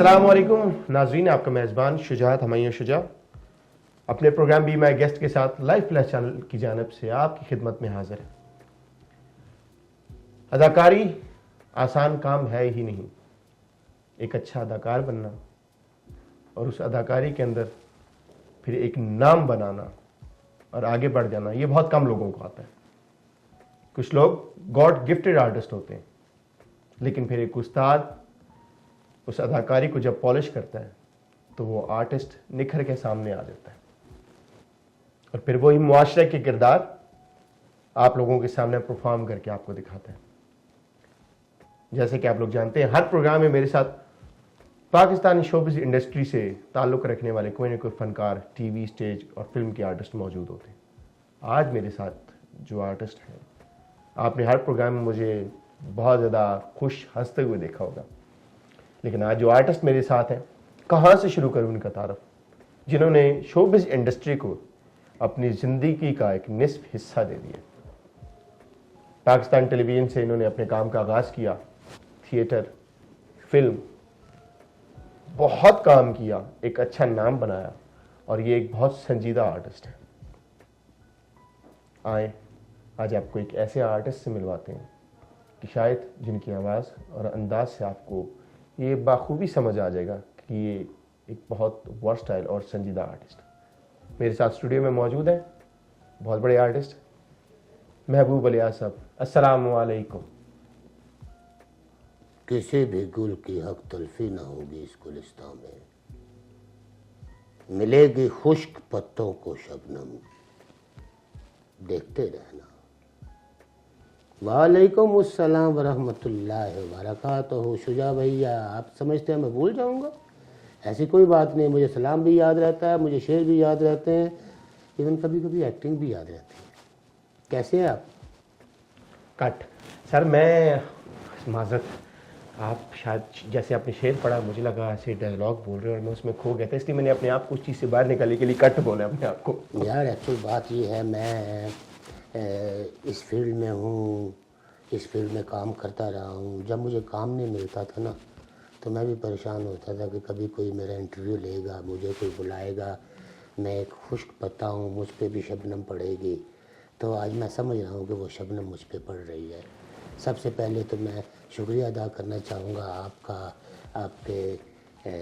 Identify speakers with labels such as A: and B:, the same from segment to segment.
A: अस्सलाम वालेकुम नाज़रीन, आपका मेज़बान शुजात हमैया शुजा अपने प्रोग्राम बी माई गेस्ट के साथ लाइफ प्लस चैनल की जानिब से आपकी खिदमत में हाजिर है। अदाकारी आसान काम है ही नहीं। एक अच्छा अदाकार बनना और उस अदाकारी के अंदर फिर एक नाम बनाना और आगे बढ़ जाना, ये बहुत कम लोगों को आता है। कुछ लोग गॉड गिफ्टेड आर्टिस्ट होते हैं, लेकिन फिर एक उस्ताद उस अदाकारी को जब पॉलिश करता है तो वो आर्टिस्ट निखर के सामने आ जाता है और फिर वही मुआशरे के किरदार आप लोगों के सामने परफॉर्म करके आपको दिखाता है। जैसे कि आप लोग जानते हैं, हर प्रोग्राम में मेरे साथ पाकिस्तानी शोबिज़ इंडस्ट्री से ताल्लुक़ रखने वाले कोई ना कोई फनकार, टीवी, स्टेज और फिल्म के आर्टिस्ट मौजूद होते हैं। आज मेरे साथ जो आर्टिस्ट हैं, आपने हर प्रोग्राम में मुझे बहुत ज़्यादा खुश हंसते हुए देखा होगा, लेकिन आज जो आर्टिस्ट मेरे साथ हैं, कहाँ से शुरू करूँ उनका तारफ़, जिन्होंने शोबिज़ इंडस्ट्री को अपनी ज़िंदगी का एक निस्फ हिस्सा दे दिया। पाकिस्तान टेलीविज़न से इन्होंने अपने काम का आगाज़ किया, थिएटर, फिल्म, बहुत काम किया, एक अच्छा नाम बनाया और ये एक बहुत संजीदा आर्टिस्ट है। आए आज आपको एक ऐसे आर्टिस्ट से मिलवाते हैं कि शायद जिनकी आवाज़ और अंदाज से आपको ये बाखूबी समझ आ जाएगा कि ये एक बहुत वर्सटाइल और संजीदा आर्टिस्ट है। मेरे साथ स्टूडियो में मौजूद है बहुत बड़े आर्टिस्ट महबूब अली साहब। अस्सलाम वालेकुम।
B: किसी भी गुल की हक तलफी ना होगी इस गुलिस्तान में, मिलेगी खुश्क पत्तों को शबनम, देखते रहना। वालेकुम अस्सलाम वरहमतुल्लाहि वबरकातुहू। शुजा भैया, आप समझते हैं मैं भूल जाऊंगा? ऐसी कोई बात नहीं, मुझे सलाम भी याद रहता है, मुझे शेर भी याद रहते हैं, इवन कभी कभी एक्टिंग भी याद रहती है। कैसे हैं आप?
A: कट सर, मैं माजरत, आप शायद जैसे आपने शेर पढ़ा, मुझे लगा ऐसे डायलॉग बोल रहे हो और मैं उसमें खो गया था, इसलिए मैंने अपने आप को उस चीज़ से बाहर निकालने के लिए कट बोला अपने आप को।
B: यार एक्चुअल बात ये है, मैं इस फील्ड में हूँ, इस फील्ड में काम करता रहा हूँ। जब मुझे काम नहीं मिलता था ना, तो मैं भी परेशान होता था कि कभी कोई मेरा इंटरव्यू लेगा, मुझे कोई बुलाएगा, मैं एक खुश्क पत्ता हूँ, मुझ पे भी शबनम पड़ेगी। तो आज मैं समझ रहा हूँ कि वो शबनम मुझ पे पड़ रही है। सबसे पहले तो मैं शुक्रिया अदा करना चाहूँगा आपका, आपके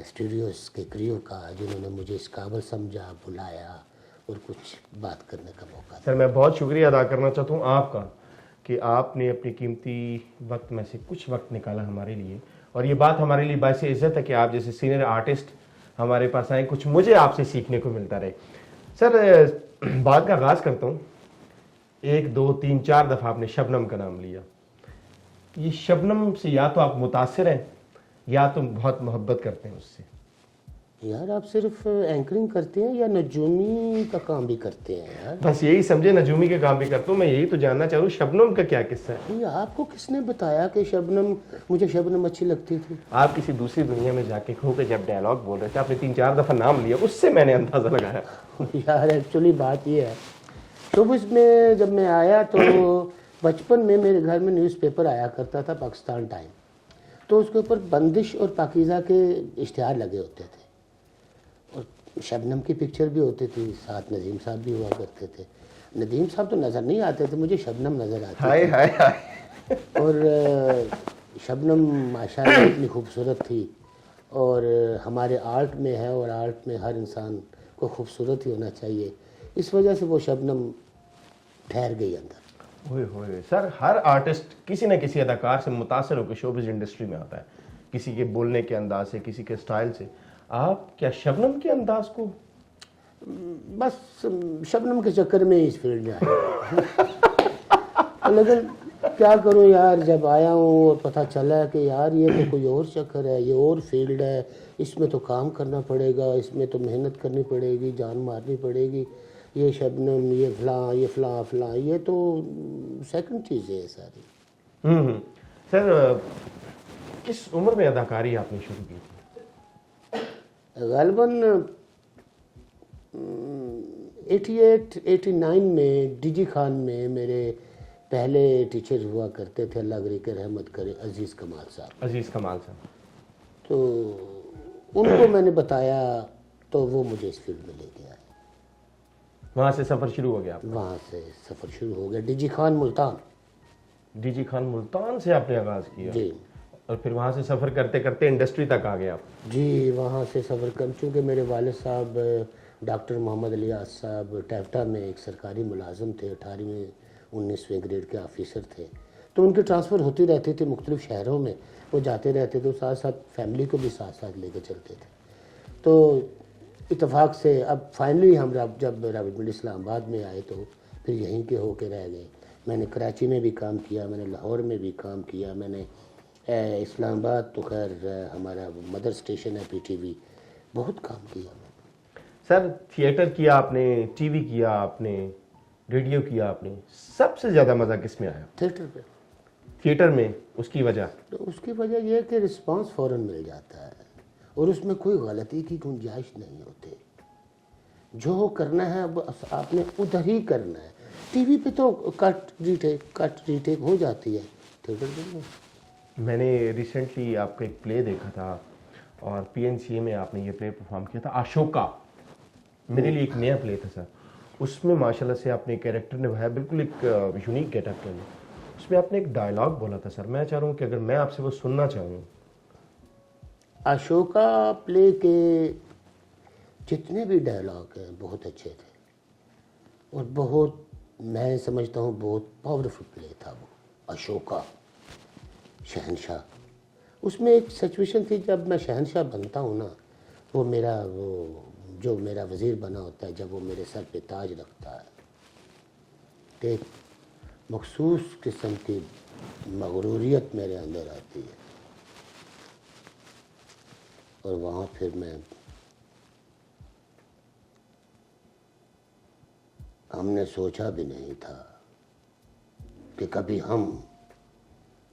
B: स्टूडियोज़ के क्रियो का, जिन्होंने मुझे इस काबिल समझा, बुलाया और कुछ बात करने का मौका।
A: सर मैं बहुत शुक्रिया अदा करना चाहता हूँ आपका कि आपने अपनी कीमती वक्त में से कुछ वक्त निकाला हमारे लिए, और ये बात हमारे लिए बायसे इज़्ज़त है कि आप जैसे सीनियर आर्टिस्ट हमारे पास आए, कुछ मुझे आपसे सीखने को मिलता रहे। सर बात का आगाज़ करता हूँ। 1, 2, 3, 4 दफ़ा आपने शबनम का नाम लिया। ये शबनम से या तो आप मुतासिर हैं या तो बहुत मोहब्बत करते हैं उससे।
B: यार आप सिर्फ एंकरिंग करते हैं या नजूमी का काम भी करते हैं? यार
A: बस यही समझे, नजूमी के काम भी करता हूँ। मैं यही तो जानना चाह रहा हूँ, शबनम का क्या किस्सा है?
B: ये आपको किसने बताया कि शबनम, मुझे शबनम अच्छी लगती थी?
A: आप किसी दूसरी दुनिया में जाके खो के जब डायलॉग बोल रहे थे, आपने 3-4 दफ़ा नाम लिया, उससे मैंने अंदाज़ा लगाया।
B: यार एक्चुअली बात ये है, शोबिज़ में जब मैं आया तो बचपन में मेरे घर में न्यूज़पेपर आया करता था, पाकिस्तान टाइम। तो उसके ऊपर बंदिश और पाकीज़ा के इश्तिहार लगे होते थे और शबनम की पिक्चर भी होती थी, साथ नदीम साहब भी हुआ करते थे। नदीम साहब तो नज़र नहीं आते थे, मुझे शबनम नज़र आती
A: हाय हाय हाय।
B: और शबनम माशाल्लाह इतनी खूबसूरत थी, और हमारे आर्ट में है और आर्ट में हर इंसान को खूबसूरत ही होना चाहिए। इस वजह से वो शबनम ठहर गई अंदर।
A: ओए होए सर, हर आर्टिस्ट किसी न किसी अदाकार से मुतासर होकर शोबिज़ इंडस्ट्री में आता है, किसी के बोलने के अंदाज से, किसी के स्टाइल से। आप क्या शबनम के अंदाज को?
B: बस शबनम के चक्कर में इस फील्ड में आया। लेकिन क्या करूं यार, जब आया हूँ और पता चला कि यार ये तो कोई और चक्कर है, ये और फील्ड है, इसमें तो काम करना पड़ेगा, इसमें तो मेहनत करनी पड़ेगी, जान मारनी पड़ेगी। ये शबनम, ये फलां फलां, ये तो सेकंड चीज़ है सारी।
A: सर किस उम्र में अदाकारी आपने शुरू की थी?
B: ग़ालिबन 88-89 में डीजी खान में मेरे पहले टीचर हुआ करते थे, अल्लाह गरीक रहमत करे, अजीज़ कमाल साहब।
A: अजीज़ कमाल साहब।
B: तो उनको मैंने बताया तो वो मुझे इस फील्ड में ले गया।
A: वहाँ से सफ़र शुरू हो गया आपका?
B: वहाँ से सफ़र शुरू हो गया। डीजी खान मुल्तान।
A: डीजी खान मुल्तान से आपने आगाज़ किया
B: जी।
A: और फिर वहाँ से सफ़र करते करते इंडस्ट्री तक आ गए आप?
B: जी, वहाँ से सफ़र कर, चूँकि मेरे वालिद साहब डॉक्टर मोहम्मद अलियास साहब टैफ्टा में एक सरकारी मुलाजिम थे, 18वीं 19वें ग्रेड के ऑफिसर थे, तो उनकी ट्रांसफ़र होती रहती थी मुख्तलिफ़ शहरों में, वो जाते रहते थे, साथ साथ फैमिली को भी साथ साथ लेकर चलते थे। तो इत्तेफाक से अब फाइनली हम जब रावलपिंडी इस्लामाबाद में आए तो फिर यहीं के होके रह गए। मैंने कराची में भी काम किया, मैंने लाहौर में भी काम किया, मैंने इस्लामाबाद तो खैर हमारा मदर स्टेशन है PTV, बहुत काम किया मैंने।
A: सर थिएटर किया आपने, टीवी किया आपने, रेडियो किया आपने, सबसे ज़्यादा मज़ा किस में आया?
B: थिएटर पे।
A: थिएटर में। उसकी वजह?
B: तो उसकी वजह यह है कि रिस्पांस फ़ौरन मिल जाता है और उसमें कोई गलती की गुंजाइश नहीं होती। जो करना है अब आपने उधर ही करना है। टीवी पे तो कट रीटेक हो जाती है, थिएटर पे नहीं।
A: मैंने रिसेंटली आपका एक प्ले देखा था और PNCA में आपने ये प्ले परफॉर्म किया था, अशोका। मेरे लिए एक नया प्ले था सर। उसमें माशाल्लाह से आपने कैरेक्टर निभाया, बिल्कुल एक यूनिक गेटअप के अंदर। उसमें आपने एक डायलॉग बोला था सर, मैं चाह रहा हूँ कि अगर मैं आपसे वो सुनना चाहूँ।
B: अशोका प्ले के जितने भी डायलॉग हैं बहुत अच्छे थे और बहुत, मैं समझता हूँ बहुत पावरफुल प्ले था वो अशोका, शहनशाह। उसमें एक सिचुएशन थी, जब मैं शहनशाह बनता हूँ ना, वो जो मेरा वज़ीर बना होता है, जब वो मेरे सर पे ताज रखता है, तो एक मखसूस किस्म की मगरूरियत मेरे अंदर आती है और वहाँ फिर हमने सोचा भी नहीं था कि कभी हम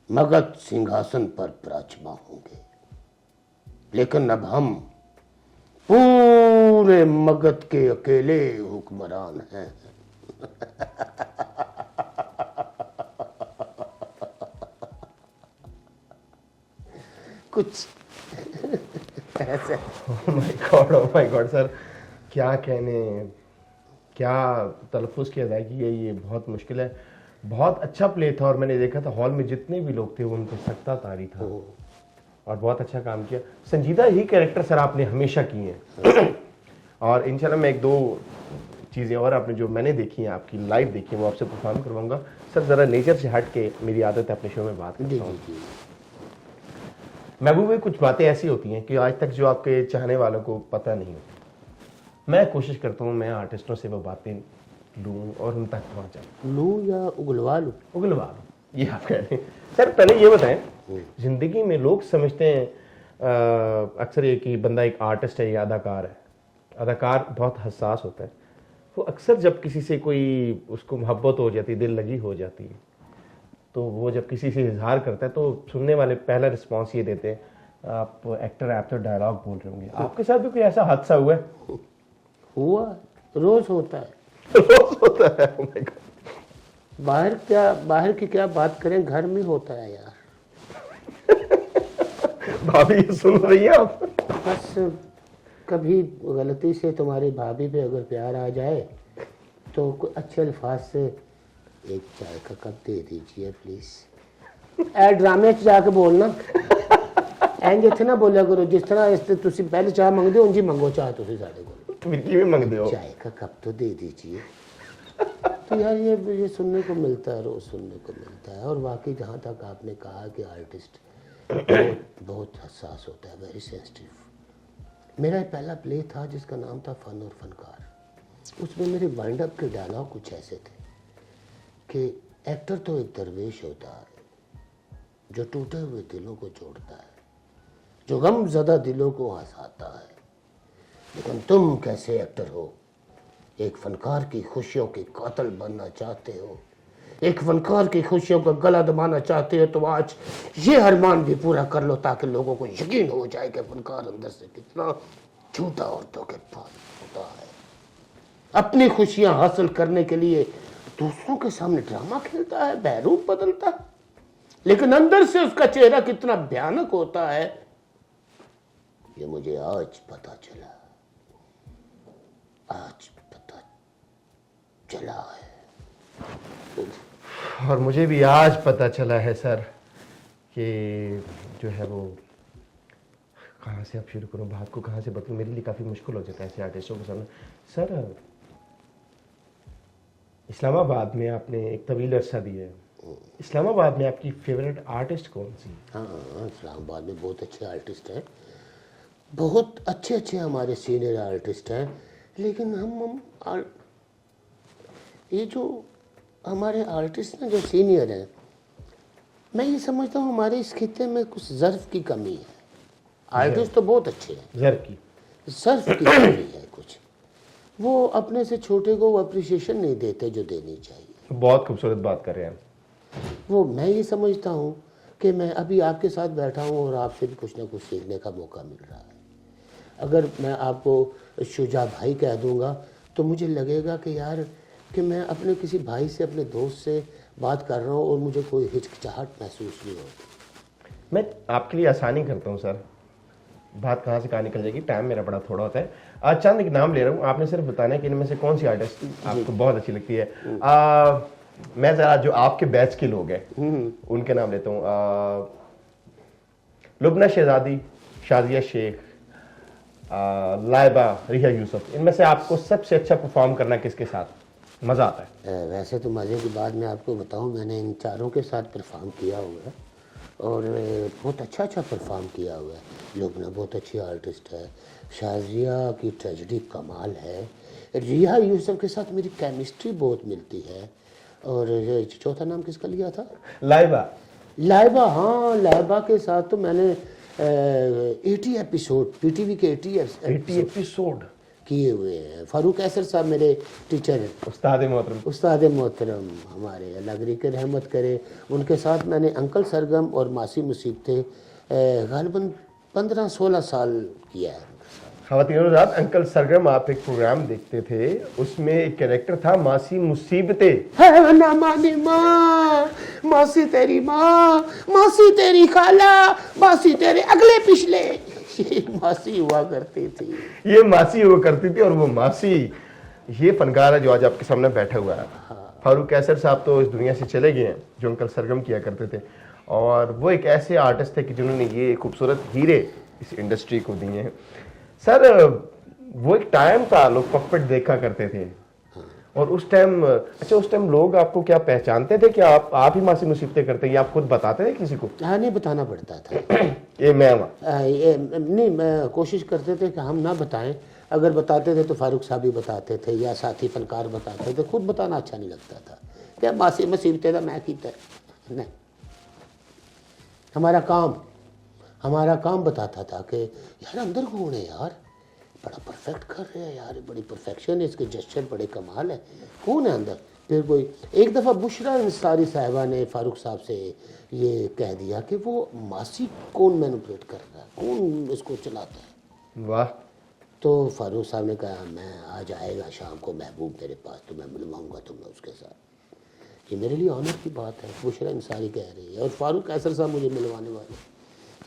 B: मगध सिंहासन पर विराजमान होंगे, लेकिन अब हम पूरे मगध के अकेले हुक्मरान हैं। कुछ ऐसे।
A: ओह माय गॉड सर, क्या कहने, क्या तलफ़ुज़ की अदायगी है, ये बहुत मुश्किल है। बहुत अच्छा प्ले था और मैंने देखा था हॉल में जितने भी लोग थे वो उन पर सकता तारी था और बहुत अच्छा काम किया। संजीदा ही कैरेक्टर सर आपने हमेशा किए हैं और इंशाल्लाह मैं एक दो चीज़ें और आपने जो मैंने देखी हैं, आपकी लाइव देखी है, वो आपसे परफॉर्म करवाऊंगा। सर ज़रा नेचर से हट के, मेरी आदत है अपने शो में बात करता हूँ। महबूब में कुछ बातें ऐसी होती हैं कि आज तक जो आपके चाहने वालों को पता नहीं होती। मैं कोशिश करता हूँ मैं आर्टिस्टों से वो बातें लूँ और उन तक पहुँचाऊँ।
B: लूँ या उगलवा लूँ?
A: उगलवा लूँ, ये आप कह रहे हैं। सर पहले ये बताएं, ज़िंदगी में लोग समझते हैं अक्सर ये कि बंदा एक आर्टिस्ट है या अदाकार है। अदाकार बहुत हसास होता है। वो अक्सर जब किसी से कोई उसको मोहब्बत हो जाती है, दिल लगी हो जाती है, तो वो जब किसी से इजहार करता है तो सुनने वाले पहला रिस्पॉन्स ये देते हैं, आप एक्टर हैं, आप तो डायलॉग बोल रहे होंगे। आपके साथ भी कोई ऐसा हादसा हुआ है?
B: हुआ, रोज होता है।
A: रोज होता है? oh my God।
B: बाहर की क्या बात करें, घर में होता है यार।
A: भाभी ये सुन रही है आप?
B: बस कभी गलती से तुम्हारी भाभी पे अगर प्यार आ जाए तो कोई अच्छे अल्फाज से, एक चाय का कप दे दीजिए प्लीज। ड्रामे च जाके बोलना इंज इत्थे ना बोलिया करो, जिस तरह इस तुसी पहले चाह मंगदे हो उंज ही मंगो चाह तुसी साडे कोल।
A: मिर्ची में मंगदे हो? चाय
B: का कप तो दे दीजिए। तो यार ये सुनने को मिलता है, रोज सुनने को मिलता है। और वाकई जहाँ तक आपने कहा कि आर्टिस्ट बहुत हसास होता है, वेरी सेंसिटिव। मेरा पहला प्ले था जिसका नाम था फन और फनकार। उसमें मेरे वाइंड अप के डायलॉग कुछ ऐसे थे कि एक्टर तो एक दरवेश होता है जो टूटे हुए दिलों को जोड़ता है, जो गम ज़दा दिलों को हंसाता है, लेकिन तुम कैसे एक्टर हो? एक फनकार की खुशियों के कातिल बनना चाहते हो, एक फनकार की खुशियों का गला दबाना चाहते हो, तो आज ये अरमान भी पूरा कर लो ताकि लोगों को यकीन हो जाए कि फनकार अंदर से कितना झूठा और धोखेबाज होता है। अपनी खुशियां हासिल करने के लिए दूसरों के सामने ड्रामा खेलता है, बहरूप बदलता है, लेकिन अंदर से उसका चेहरा कितना भयानक होता है ये मुझे आज पता चला, आज पता चला है।
A: और मुझे भी आज पता चला है सर कि जो है वो, कहाँ से अब शुरू करूँ बात को, कहाँ से बताऊँ, मेरे लिए काफ़ी मुश्किल हो जाता है ऐसे आर्टिस्टों के सामने। सर इस्लामाबाद में आपने एक तवील अरसा दिया है, इस्लामाबाद में आपकी फेवरेट आर्टिस्ट कौन सी?
B: हाँ, इस्लामाबाद में बहुत अच्छे आर्टिस्ट हैं, बहुत अच्छे अच्छे हमारे सीनियर आर्टिस्ट हैं, लेकिन ये जो हमारे आर्टिस्ट ना जो सीनियर हैं, मैं ये समझता हूँ हमारे इस खित्ते में कुछ ज़र्फ की कमी है। आर्टिस्ट तो बहुत अच्छे हैं,
A: ज़र्फ
B: की कमी है कुछ, वो अपने से छोटे को वो अप्रिसिएशन नहीं देते जो देनी चाहिए।
A: बहुत खूबसूरत बात कर रहे हैं।
B: वो मैं ये समझता हूँ कि मैं अभी आपके साथ बैठा हूँ और आपसे भी कुछ ना कुछ सीखने का मौका मिल रहा है। अगर मैं आपको शुजा भाई कह दूँगा तो मुझे लगेगा कि यार कि मैं अपने किसी भाई से, अपने दोस्त से बात कर रहा हूँ और मुझे कोई हिचकिचाहट महसूस नहीं होती।
A: मैं आपके लिए आसानी करता हूँ सर, बात कहाँ से कहाँ निकल जाएगी, टाइम मेरा बड़ा थोड़ा होता है। आज चंद एक नाम ले रहा हूँ, आपने सिर्फ बताना है कि इनमें से कौन सी आर्टिस्ट आपको बहुत अच्छी लगती है। मैं ज़रा जो आपके बैच के लोग हैं उनके नाम लेता हूँ। लुबना शहजादी, शाजिया शेख, लाइबा, रिहा यूसुफ, इनमें से आपको सबसे अच्छा परफॉर्म करना किसके साथ मज़ा आता है?
B: वैसे तो मज़े की बात मैं आपको बताऊं, मैंने इन चारों के साथ परफॉर्म किया हुआ है और बहुत अच्छा परफॉर्म किया हुआ है। लुबना बहुत अच्छी आर्टिस्ट है, शाजिया की ट्रेजेडी कमाल है, रिहा यूसुफ के साथ मेरी केमिस्ट्री बहुत मिलती है, और चौथा नाम किसका लिया था? लाइबा। हाँ, लाइबा के साथ तो मैंने 80 एपिसोड, पीटीवी के 80
A: एपिसोड
B: किए हुए हैं। फारूक कैसर साहब मेरे टीचर हैं, उस्ताद मोहतरम हमारे, अल्लाह की रहमत करे। उनके साथ मैंने अंकल सरगम और मासी मुसीबतें गालिबन 15-16 साल किया है।
A: ख़वातीन रात अंकल सरगम, आप एक प्रोग्राम देखते थे, उसमें एक कैरेक्टर था मासी मुसीबतें।
B: है ना मानी माँ, मासी तेरी माँ, मासी तेरी खाला, मासी तेरे अगले पिछले, ये मासी हुआ करती थी।
A: ये मासी हुआ करती थी और वो मासी ये फनकार है जो आज आपके सामने बैठा हुआ है। फारूक कैसर साहब तो इस दुनिया से चले गए हैं, जो अंकल सरगम किया करते थे, और वो एक ऐसे आर्टिस्ट थे कि जिन्होंने ये खूबसूरत हीरे इस इंडस्ट्री को दिए हैं। सर वो एक टाइम था, लोग पप्पेट देखा करते थे, और उस टाइम, अच्छा उस टाइम लोग आपको क्या पहचानते थे कि आप ही मासी मुसीबतें करते हैं, या आप खुद बताते थे किसी को?
B: हाँ, नहीं बताना पड़ता था।
A: ये मैं
B: नहीं, मैं कोशिश करते थे कि हम ना बताएं, अगर बताते थे तो फारूक साहब ही बताते थे या साथी फनकार बताते थे, खुद बताना अच्छा नहीं लगता था। क्या मासी मुसीबतें था मैं की नहीं, हमारा काम बताता था कि यार अंदर कौन है यार, बड़ा परफेक्ट कर रहे हैं यार, बड़ी परफेक्शन है, इसके जेस्चर बड़े कमाल है, कौन है अंदर। फिर कोई एक दफ़ा बुशरा अंसारी साहिबा ने फारूक साहब से ये कह दिया कि वो मासी कौन मैनिपुलेट कर रहा है, कौन इसको चलाता है।
A: वाह।
B: तो फारूक साहब ने कहा मैं आज आएगा शाम को महबूब मेरे पास, तो मैं मिलवाऊँगा तुम्हें उसके साथ। ये मेरे लिए ऑनर की बात है, बुशरा अंसारी कह रही है और फारूक कैसर साहब मुझे मिलवाने वाले,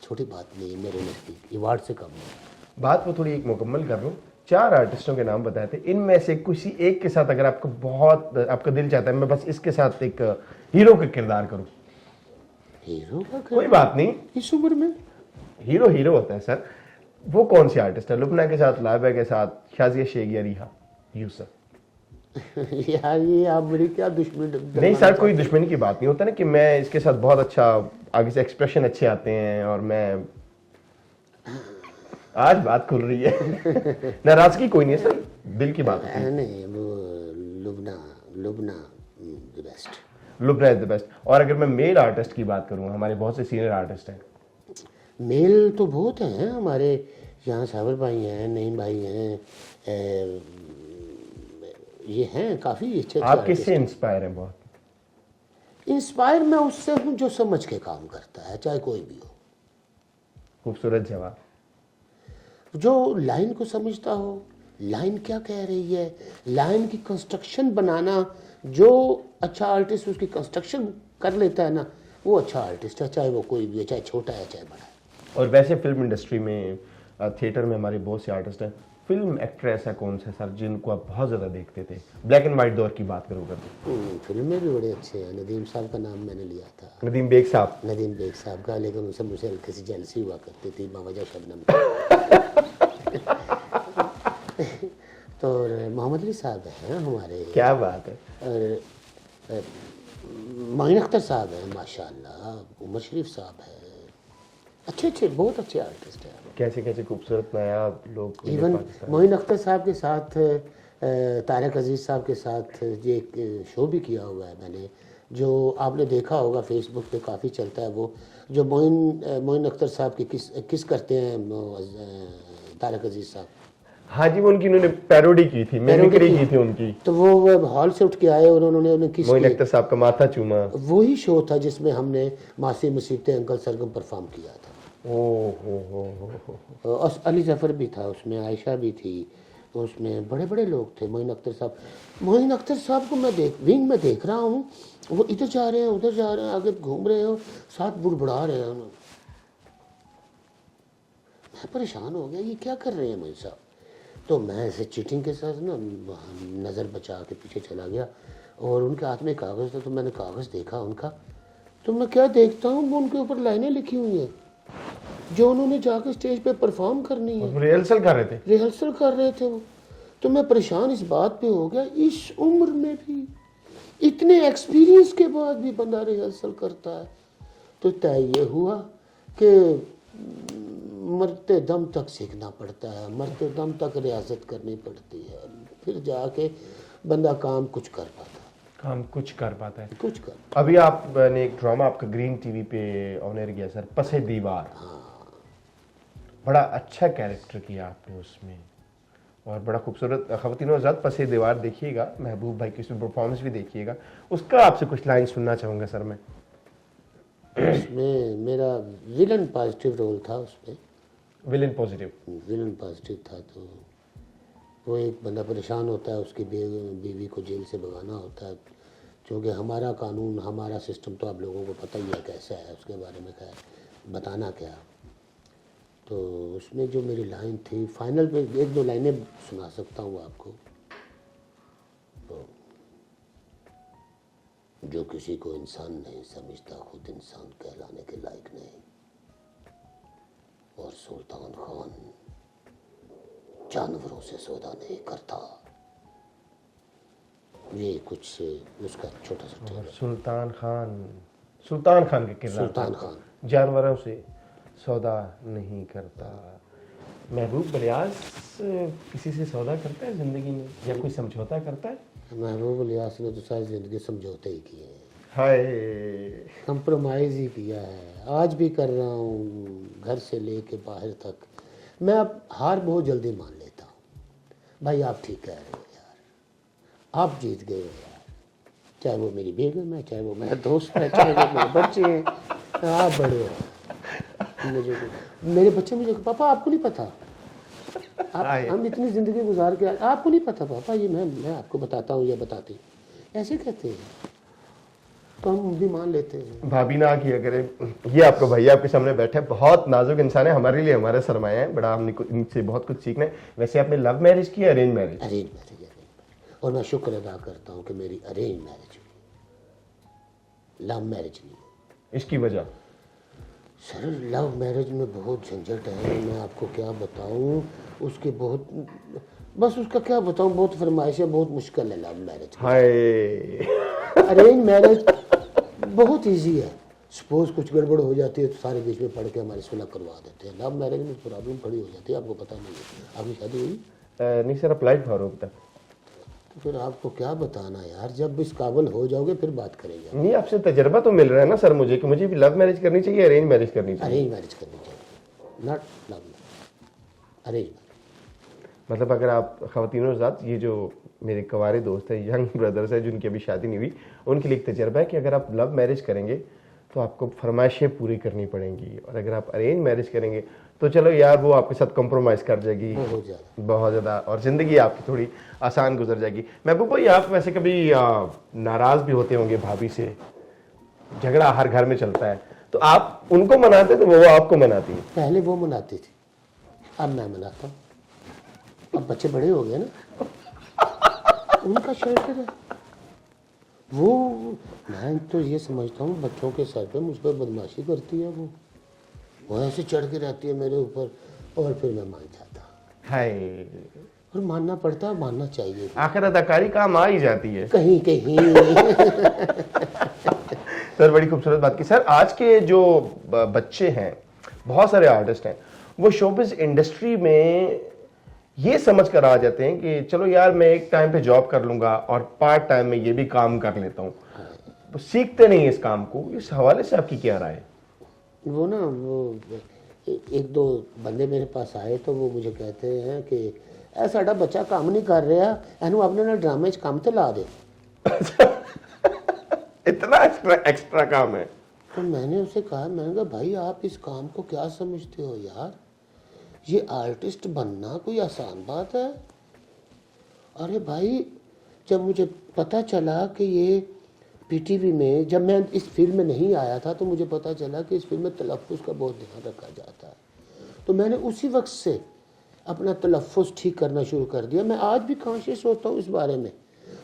B: छोटी बात नहीं है मेरे नज़दीक, अवार्ड से कम है।
A: बात को थोड़ी एक मुकम्मल कर लूँ, 4 आर्टिस्टों के नाम बताए थे, इनमें से किसी एक के साथ अगर आपको बहुत आपका दिल चाहता है मैं बस इसके साथ एक हीरो का किरदार करूँ?
B: हीरो का
A: कोई बात नहीं,
B: इस उम्र में
A: हीरो होता है सर। वो कौन सी आर्टिस्ट है? लुबना के साथ, लाइबा के साथ, शाजिया शेख या रिहा यूसुफ?
B: यार ये आप मेरी क्या दुश्मनी?
A: नहीं सर, कोई दुश्मनी की बात नहीं होता ना कि मैं इसके साथ बहुत अच्छा, आगे से एक्सप्रेशन अच्छे आते हैं और मैं आज बात खुल रही है। नाराजगी कोई नहीं है सर, दिल की बात है।
B: नहीं, वो Lubna the best,
A: Lubna is the best. और अगर मैं मेल आर्टिस्ट की बात करूँ, हमारे बहुत से सीनियर आर्टिस्ट हैं।
B: मेल तो बहुत हैं हमारे यहाँ, सावर भाई हैं, नईम भाई हैं, ये हैं काफ़ी अच्छे।
A: आप किससे इंस्पायर हैं? बहुत
B: इंस्पायर मैं उससे हूँ जो समझ के काम करता है, चाहे कोई भी हो।
A: खूबसूरत जवाब।
B: जो लाइन को समझता हो, लाइन क्या कह रही है, लाइन की कंस्ट्रक्शन बनाना, जो अच्छा आर्टिस्ट उसकी कंस्ट्रक्शन कर लेता है ना, वो अच्छा आर्टिस्ट है, चाहे वो कोई भी है, चाहे छोटा है चाहे बड़ा है।
A: और वैसे फिल्म इंडस्ट्री में थिएटर में हमारे बहुत से आर्टिस्ट हैं, फिल्म एक्टर ऐसा कौन सा सर जिनको आप बहुत ज़्यादा देखते थे? ब्लैक एंड वाइट दौर की बात करो कर।
B: फिल्में भी बड़े अच्छे हैं। नदीम साहब का नाम मैंने लिया था,
A: नदीम बेग साहब।
B: नदीम बेग साहब का, लेकिन उनसे मुझे हल्की सी जेलसी हुआ करती थी बावजह शबनम। तो मोहम्मद अली साहब हैं हमारे,
A: क्या बात है।
B: और मोइन अख्तर साहब हैं माशाल्लाह, उमर शरीफ साहब है, अच्छे अच्छे बहुत अच्छे आर्टिस्ट हैं।
A: कैसे कैसे खूबसूरत नायाब लोग।
B: इवन मोइन अख्तर साहब के साथ तारक अजीज़ साहब के साथ ये एक शो भी किया हुआ है मैंने, जो आपने देखा होगा फेसबुक पे काफ़ी चलता है, वो जो मोइन अख्तर साहब की किस करते हैं तारक अजीज़ साहब।
A: हाँ जी, वो उनकी उन्होंने पैरोडी की थी, मिमिक्री की थी उनकी।
B: तो वो हॉल से उठ के आए और उन्होंने उन्हें किस
A: मोइन अख्तर साहब का माथा चूमा।
B: वही शो था जिसमें हमने मासी मुसीबतें अंकल सरगम परफॉर्म किया था। और अली जफ़र भी था उसमें, आयशा भी थी उसमें, बड़े बड़े लोग थे। मोइन अख्तर साहब को मैं विंग में देख रहा हूँ, वो इधर जा रहे हैं उधर जा रहे हैं, आगे घूम रहे हो, साथ बुड़बुड़ा रहे हैं। मैं परेशान हो गया, ये क्या कर रहे हैं मोइन साहब। तो मैं ऐसे चीटिंग के साथ ना नज़र बचा के पीछे चला गया और उनके हाथ में कागज़ था, तो मैंने कागज़ देखा उनका, तो मैं क्या देखता हूँ, वो उनके ऊपर लाइनें लिखी हुई हैं जो उन्होंने जाकर स्टेज पे परफॉर्म करनी है।
A: रिहर्सल कर रहे थे वो। तो मैं परेशान इस बात पे हो गया, इस उम्र में भी इतने एक्सपीरियंस के बाद भी बंदा रिहर्सल करता है। तो तय ये हुआ कि मरते दम तक सीखना पड़ता है, मरते दम तक रियाजत करनी पड़ती है, फिर जाके बंदा काम कुछ कर पाता है। अभी आपने एक ड्रामा आपका ग्रीन टीवी पे ऑन एयर किया सर, पसे दीवार।
B: हाँ।
A: बड़ा अच्छा कैरेक्टर किया आपने उसमें और बड़ा खूबसूरत। ख़वातीन और हज़रात, पसे दीवार देखिएगा, महबूब भाई की उसमें परफॉर्मेंस भी देखिएगा। उसका आपसे कुछ लाइन सुनना चाहूँगा सर मैं।
B: उसमें मेरा विलन पॉजिटिव रोल था, उसमें
A: विलन पॉजिटिव
B: था। तो वो एक बंदा परेशान होता है, उसकी बीवी को जेल से भगाना होता है, क्योंकि हमारा कानून हमारा सिस्टम तो आप लोगों को पता ही है कैसा है, उसके बारे में खैर बताना क्या। तो उसमें जो मेरी लाइन थी, फाइनल पे एक दो लाइनें सुना सकता हूँ आपको। तो जो किसी को इंसान नहीं समझता खुद इंसान कहलाने के लायक नहीं, और सुल्तान खान जानवरों से सौदा नहीं करता। ये कुछ उसका छोटा सा
A: सुल्तान खान के किरदार,
B: सुल्तान खान
A: जानवरों से सौदा नहीं करता। महबूब इलियास किसी से सौदा करता है ज़िंदगी में या कोई समझौता करता है?
B: महबूब इलियास ने तो सारी ज़िंदगी समझौते ही किए हैं,
A: हाय,
B: कंप्रोमाइज़ ही किया है। आज भी कर रहा हूँ, घर से लेके बाहर तक। मैं अब हार बहुत जल्दी मान लेता हूँ। भाई आप ठीक कह रहे हो यार, आप जीत गए हो यार, चाहे वो मेरी बेगम है, चाहे वो मेरा दोस्त है, चाहे वो मेरे बच्चे हैं, आप बड़े हो। मेरे बच्चे मुझे, पापा आपको नहीं पता, हम इतनी ज़िंदगी गुजार के, आपको नहीं पता पापा, ये मैं आपको बताता हूँ या बताती, ऐसे कहते हैं। तो हम भी मान लेते हैं।
A: भाभी ना किया करें। ये आपको भैया आपके सामने बैठे, बहुत नाजुक इंसान है, हमारे लिए हमारे सरमाया है, बड़ा हमने इनसे बहुत कुछ सीखना है। वैसे आपने लव मैरिज की, अरेंज मैरिज?
B: Arrange marriage. और मैं शुक्र अदा करता हूँ कि मेरी अरेंज मैरिज हुई, लव मैरिज नहीं।
A: इसकी वजह?
B: सर लव मैरिज में बहुत झंझट है, मैं आपको क्या बताऊँ, उसके बहुत, बस उसका क्या बताऊँ, बहुत फरमाइशें, बहुत मुश्किल है लव मैरिज।
A: हाय,
B: अरेंज मैरिज बहुत इजी है। सपोज कुछ गड़बड़ हो जाती है तो सारे बीच में पढ़ के हमारी सुलह करवा देते हैं। लव मैरिज में प्रॉब्लम खड़ी हो जाती है, आपको पता नहीं है। आपकी शादी हुई?
A: नहीं सर, अप्लाइड फॉर होता।
B: तो फिर आपको क्या बताना यार, जब इस काबिल हो जाओगे फिर बात करेंगे।
A: नहीं, आपसे तजर्बा तो मिल रहा है ना सर मुझे, कि मुझे भी लव मैरिज करनी चाहिए, अरेंज मैरिज करनी चाहिए?
B: अरेंज मैरिज करनी चाहिए, not love marriage, arrange marriage.
A: मतलब अगर आप ख़वातीनों के साथ, ये जो मेरे कवारे दोस्त हैं, यंग ब्रदर्स हैं जिनकी अभी शादी नहीं हुई, उनके लिए एक तजर्बा है कि अगर आप लव मैरिज करेंगे तो आपको फरमाइशें पूरी करनी पड़ेंगी, और अगर आप अरेंज मैरिज करेंगे तो चलो यार वो आपके साथ कॉम्प्रोमाइज़ कर जाएगी बहुत ज़्यादा, और ज़िंदगी आपकी थोड़ी आसान गुजर जाएगी। महबूब भाई, आप वैसे कभी नाराज़ भी होते होंगे भाभी से, झगड़ा हर घर में चलता है, तो आप उनको मनाते तो वो आपको मनाती है?
B: पहले वो मनाती थी, अब मैं मनाता हूँ, अब बच्चे बड़े हो गए ना, उनका शेल्टर है वो। मैं तो ये समझता हूँ बच्चों के सर पे मुझ पर बदमाशी करती है वो ऐसे चढ़ के रहती है मेरे ऊपर, और फिर मैं मान जाता हूँ।
A: हाय,
B: और मानना पड़ता है, मानना चाहिए,
A: आखिर अदाकारी काम आ ही जाती है।
B: कहीं कहीं।
A: सर बड़ी खूबसूरत बात की। सर आज के जो बच्चे हैं, बहुत सारे आर्टिस्ट हैं, वो शोबिज इंडस्ट्री में ये समझ कर आ जाते हैं कि चलो यार मैं एक टाइम पे जॉब कर लूंगा और पार्ट टाइम में ये भी काम कर लेता हूँ, वो सीखते नहीं इस काम को। इस हवाले से आपकी क्या राय है?
B: वो ना वो एक दो बंदे मेरे पास आए तो वो मुझे कहते हैं कि ऐ साडा बच्चा काम नहीं कर रहा, एनू अपने ना ड्रामे च काम ते ला दे।
A: इतना एक्स्ट्रा काम है।
B: तो मैंने उसे कहा, मैंने कहा भाई आप इस काम को क्या समझते हो यार, ये आर्टिस्ट बनना कोई आसान बात है? अरे भाई जब मुझे पता चला कि ये पीटीवी में, जब मैं इस फील्ड में नहीं आया था तो मुझे पता चला कि इस फील्ड में तलफ़्फ़ुज़ का बहुत ध्यान रखा जाता है, तो मैंने उसी वक्त से अपना तलफ़्फ़ुज़ ठीक करना शुरू कर दिया। मैं आज भी कॉन्शियस होता हूँ इस बारे में,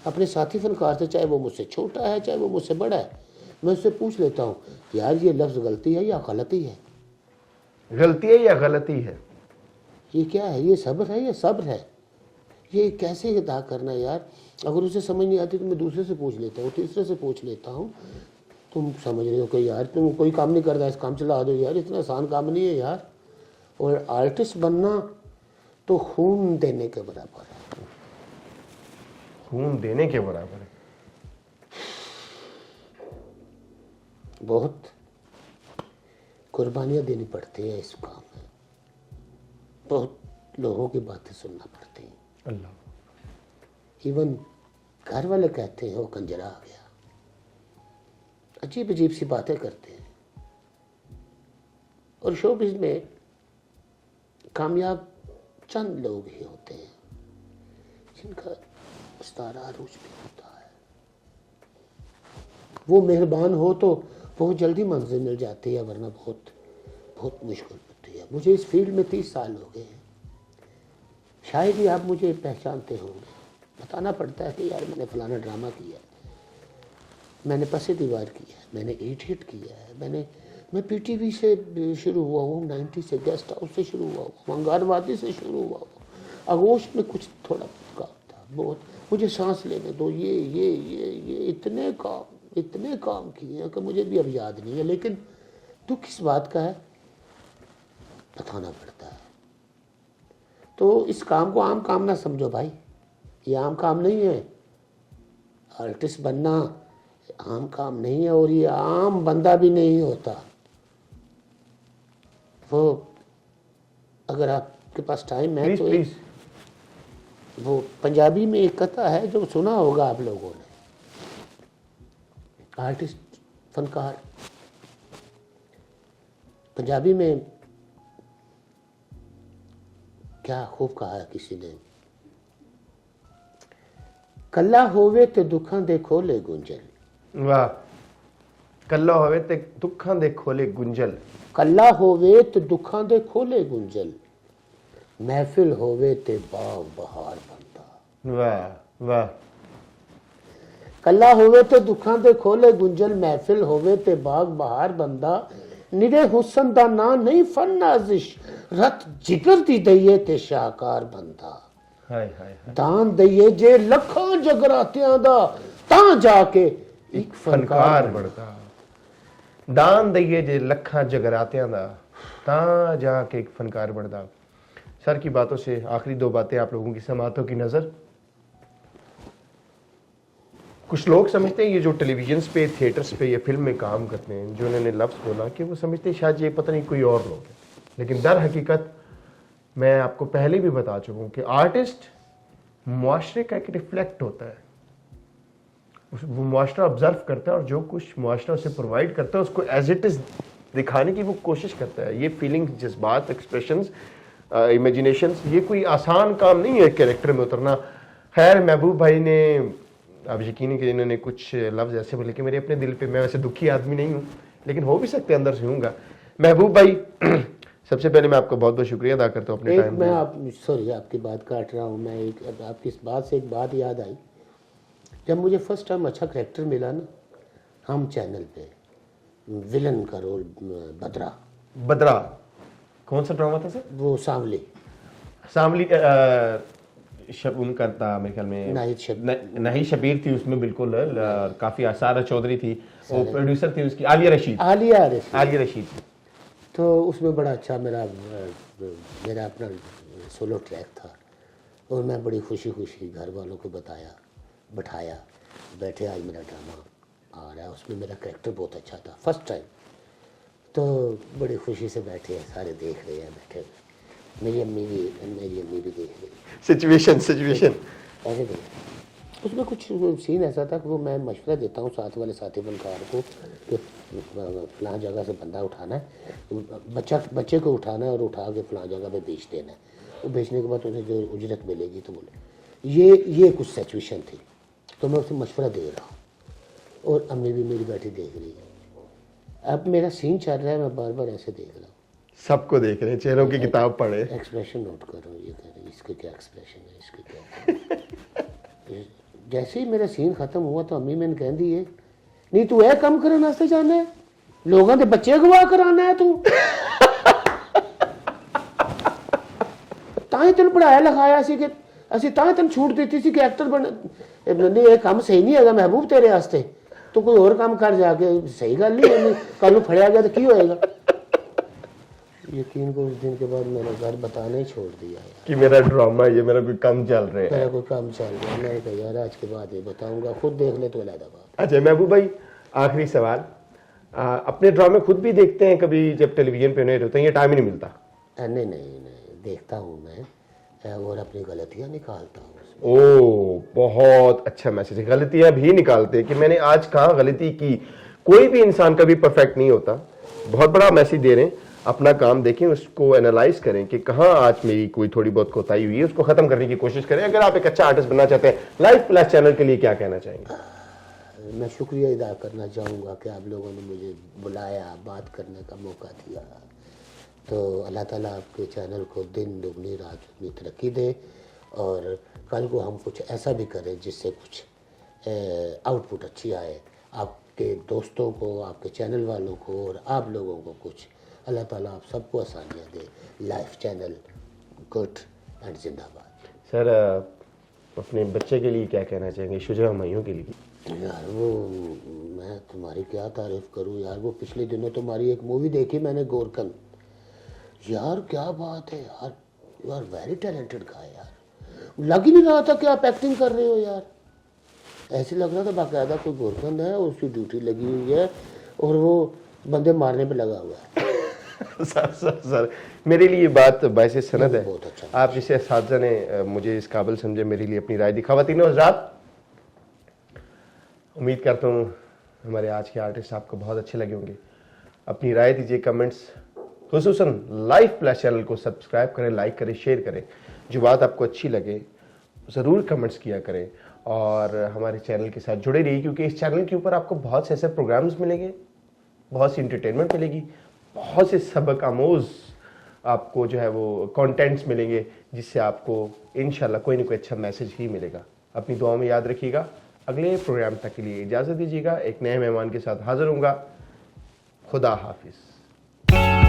B: अपने साथी फनकार से, चाहे वो मुझसे छोटा है चाहे वो मुझसे बड़ा है, मैं उससे पूछ लेता हूँ यार ये लफ्ज़ गलती है या गलती है?
A: गलती है या गलती है?
B: ये क्या है, ये सब्र है या सब्र है? ये कैसे अदा करना है यार? अगर उसे समझ नहीं आती तो मैं दूसरे से पूछ लेता हूँ, तीसरे से पूछ लेता हूँ। तुम समझ रहे हो कि यार तुम कोई काम नहीं करता, इस काम चला दो यार, इतना आसान काम नहीं है यार। और आर्टिस्ट बनना तो खून देने के बराबर है।
A: खून देने के बराबर है।
B: बहुत कुर्बानियाँ देनी पड़ती है इस काम में, बहुत लोगों की बातें सुनना पड़ती है।
A: अल्लाह।
B: इवन घर वाले कहते हैं वो कंजरा आ गया, अजीब अजीब सी बातें करते हैं। और शोबिज़ में कामयाब चंद लोग ही होते हैं जिनका उस्तारा अरूज भी होता है। वो मेहरबान हो तो बहुत जल्दी मंजिल मिल जाती है, वरना बहुत बहुत मुश्किल होती है। मुझे इस फील्ड में 30 साल हो गए हैं, शायद ही आप मुझे पहचानते होंगे। बताना पड़ता है कि यार मैंने फलाना ड्रामा किया है, मैंने पसे दीवार किया है, मैंने ईट हिट किया है, मैं पीटीवी से शुरू हुआ हूँ, 90 से गेस्ट हाउस से शुरू हुआ हूँ, मंगारवादी से शुरू हुआ हूँ, आगोश में कुछ थोड़ा बहुत काम था, बहुत मुझे सांस लेने दो, ये इतने काम किए हैं कि मुझे भी अब याद नहीं है। लेकिन दुख किस बात का है बताना पड़ता है। तो इस काम को आम काम ना समझो भाई, ये आम काम नहीं है। आर्टिस्ट बनना आम काम नहीं है, और ये आम बंदा भी नहीं होता। वो अगर आपके पास टाइम है तो
A: प्लीज
B: वो पंजाबी में एक कथा है जो सुना होगा आप लोगों ने, आर्टिस्ट फनकार, पंजाबी में क्या खूब कहा है किसी ने, कल्ला होवे ते दुखां दे खोले गुंजल।
A: वाह। कल्ला होवे ते दुखां दे खोले गुंजल।
B: कल्ला होवे ते दुखां दे खोले गुंजल, महफिल होवे ते बाग बहार बंदा।
A: वाह वाह।
B: कल्ला होवे ते दुखां दे खोले गुंजल, महफिल होवे ते बाग बहार बंदा। निरे हुसन दा ना नहीं फन नाजिश, रत जिगर दी दईए ते शाहकार बंदा।
A: हाय हाय हाय।
B: दान दईए जे लखां जगरातियां दा, तां जाके एक
A: फनकार बढ़दा। दान दईए जे लखां जगरातियां दा, तां जाके एक फनकार बढ़दा। सर की बातों से आखिरी 2 बातें आप लोगों की समातों की नजर। कुछ लोग समझते हैं ये जो टेलीविजन पे, थिएटर्स पे या फिल्म में काम करते हैं, जो उन्होंने लफ्ज़ बोला कि वो समझते हैं शायद ये पता नहीं कोई और लोग हैं, लेकिन दर हकीकत मैं आपको पहले भी बता चुका हूँ कि आर्टिस्ट मुआशरे का एक रिफ्लेक्ट होता है। वो मुआशरा ऑब्जर्व करता है और जो कुछ मुआशरा उसे प्रोवाइड करता है उसको एज इट इज़ दिखाने की वो कोशिश करता है। ये फीलिंग, जज्बात, एक्सप्रेशंस, इमेजिनेशंस, ये कोई आसान काम नहीं है कैरेक्टर में उतरना। खैर महबूब भाई ने, आप यकीन है कि इन्होंने कुछ लफ्ज़ ऐसे बोले कि मेरे अपने दिल पे, मैं वैसे दुखी आदमी नहीं हूँ लेकिन हो भी सकते अंदर से हूँगा। महबूब भाई सबसे पहले मैं आपका बहुत बहुत शुक्रिया अदा करता हूँ अपने
B: एक
A: टाइम
B: मैं आप सॉरी आपकी बात काट रहा हूँ मैं, एक अब आपकी इस बात से एक बात याद आई। जब मुझे फर्स्ट टाइम अच्छा करेक्टर मिला ना, हम चैनल पे विलन का रोल बदरा,
A: बदरा कौन सा ड्रामा था सर?
B: वो सांवली
A: शामली उनका था मेरे ख्याल में नहीं शबीर थी उसमें बिल्कुल काफी सारा चौधरी थी, वो प्रोड्यूसर थी उसकी आलिया रशीद आलिया रशीद थी।
B: तो उसमें बड़ा अच्छा मेरा अपना सोलो ट्रैक था और मैं बड़ी खुशी खुशी घर वालों को बैठाया बैठे आज मेरा ड्रामा आ रहा है, उसमें मेरा कैरेक्टर बहुत अच्छा था फर्स्ट टाइम। तो बड़ी खुशी से बैठे हैं सारे देख रहे हैं बैठे हुए, मेरी अम्मी भी देख रही
A: सिचुएशन
B: ऐसे देख। उसमें कुछ सीन ऐसा था कि वो मैं मशवरा देता हूँ साथ वाले साथी फनकार को कि फलां जगह से बंदा उठाना है, बच्चे को उठाना है और उठा के फलां जगह पे बेच देना है, वो बेचने के बाद उन्हें जो उजरत मिलेगी तो बोले ये कुछ सिचुएशन थी। तो मैं उसे मशवरा दे रहा हूँ और अम्मी भी मेरी बैठी देख रही है। अब मेरा सीन चल रहा है, मैं बार बार ऐसे देख रहा हूँ,
A: सबको देख रहे हैं, चेहरों की किताब पढ़े,
B: एक्सप्रेशन नोट कर रहा हूँ, ये कह रहे इसके क्या एक्सप्रेशन है, इसके क्या जैसे ही मेरा सीन खत्म हुआ तो अम्मी मैंने कह दी है नहीं तू है कम करने वास्ते जाना है, लोगों के बच्चे गवाह कराना है तू तां तेन पढ़ाया लिखाया सी कि ਅਸੀਂ ਤਾਂ ਤੈਨੂੰ ਛੂਟ ਦਿੱਤੀ ਸੀ ਕਿ ਐਕਟਰ ਬਣ ਨਹੀਂ, ਇਹ ਕੰਮ ਸਹੀ ਨਹੀਂ ਹੈਗਾ ਮਹਿਬੂਬ ਤੇਰੇ ਵਾਸਤੇ, ਤੂੰ ਕੋਈ ਹੋਰ ਕੰਮ ਕਰ ਜਾ ਕੇ, सही गल नहीं, कल ਨੂੰ फड़िया गया तो की होएगा। यकीन को उस दिन के बाद मैंने घर बताना ही छोड़ दिया यार
A: कि मेरा ड्रामा ये मेरा कोई काम चल रहा है,
B: मेरा कोई काम चल रहा है। मैं कहा यार आज के बाद ये बताऊंगा, खुद देख ले तो अलग बात।
A: अच्छा महबूब भाई आखिरी सवाल, अपने ड्रामे खुद भी देखते हैं कभी जब टेलीविजन पे नहीं होते हैं, ये टाइम ही नहीं मिलता?
B: नहीं देखता हूँ मैं और अपनी गलतियाँ निकालता हूँ।
A: ओ बहुत अच्छा मैसेज है, गलतियां भी निकालते हैं कि मैंने आज कहाँ गलती की। कोई भी इंसान कभी परफेक्ट नहीं होता, बहुत बड़ा मैसेज दे रहे हैं। अपना काम देखें, उसको एनालाइज करें कि कहाँ आज मेरी कोई थोड़ी बहुत कोताही हुई है, उसको खत्म करने की कोशिश करें। अगर आप एक अच्छा आर्टिस्ट बनना चाहते हैं, लाइफ प्लस चैनल के लिए क्या कहना चाहेंगे?
B: मैं शुक्रिया अदा करना चाहूँगा कि आप लोगों ने मुझे बुलाया, बात करने का मौका दिया। तो अल्लाह ताला आपके चैनल को दिन दुगनी रात दुगनी तरक्की दे और कल को हम कुछ ऐसा भी करें जिससे कुछ आउटपुट अच्छी आए, आपके दोस्तों को, आपके चैनल वालों को और आप लोगों को कुछ। अल्लाह ताला आप सबको आसानियाँ दे। लाइफ चैनल गुड एंड जिंदाबाद।
A: सर अपने बच्चे के लिए क्या कहना चाहेंगे, शुजा माइयों के लिए?
B: यार वो मैं तुम्हारी क्या तारीफ़ करूँ यार, वो पिछले दिनों तुम्हारी एक मूवी देखी मैंने, गोरकन। यार क्या बात है यार, you are very talented guy यार। लग ही नहीं रहा था कि आप एक्टिंग कर रहे हो यार, ऐसे लग रहा था बाकायदा कोई गोरकन है, उसकी ड्यूटी लगी हुई है और वो बंदे मारने पे लगा हुआ है।
A: सर मेरे लिए बात बायसे सनद है,
B: बहुत अच्छा।
A: आप जिसे असातिज़ा ने मुझे इस काबिल समझे, मेरे लिए अपनी राय दी। ख़वातीन और हज़रात, उम्मीद करता हूँ हमारे आज के आर्टिस्ट आपको बहुत अच्छे लगे होंगे। अपनी राय दीजिए कमेंट्स, खुसूसन लाइफ प्लस चैनल को सब्सक्राइब करें, लाइक करें, शेयर करें। जो बात आपको अच्छी लगे ज़रूर कमेंट्स किया करें और हमारे चैनल के साथ जुड़े रहिए, क्योंकि इस चैनल के ऊपर आपको बहुत से ऐसे प्रोग्राम्स मिलेंगे, बहुत सी इंटरटेनमेंट मिलेगी, बहुत से सबक आमोज़ आपको जो है वो कंटेंट्स मिलेंगे, जिससे आपको इंशाल्लाह कोई ना कोई अच्छा मैसेज ही मिलेगा। अपनी दुआओं में याद रखिएगा। अगले प्रोग्राम तक के लिए इजाज़त दीजिएगा, एक नए मेहमान के साथ हाजिर होऊंगा। खुदा हाफिज़।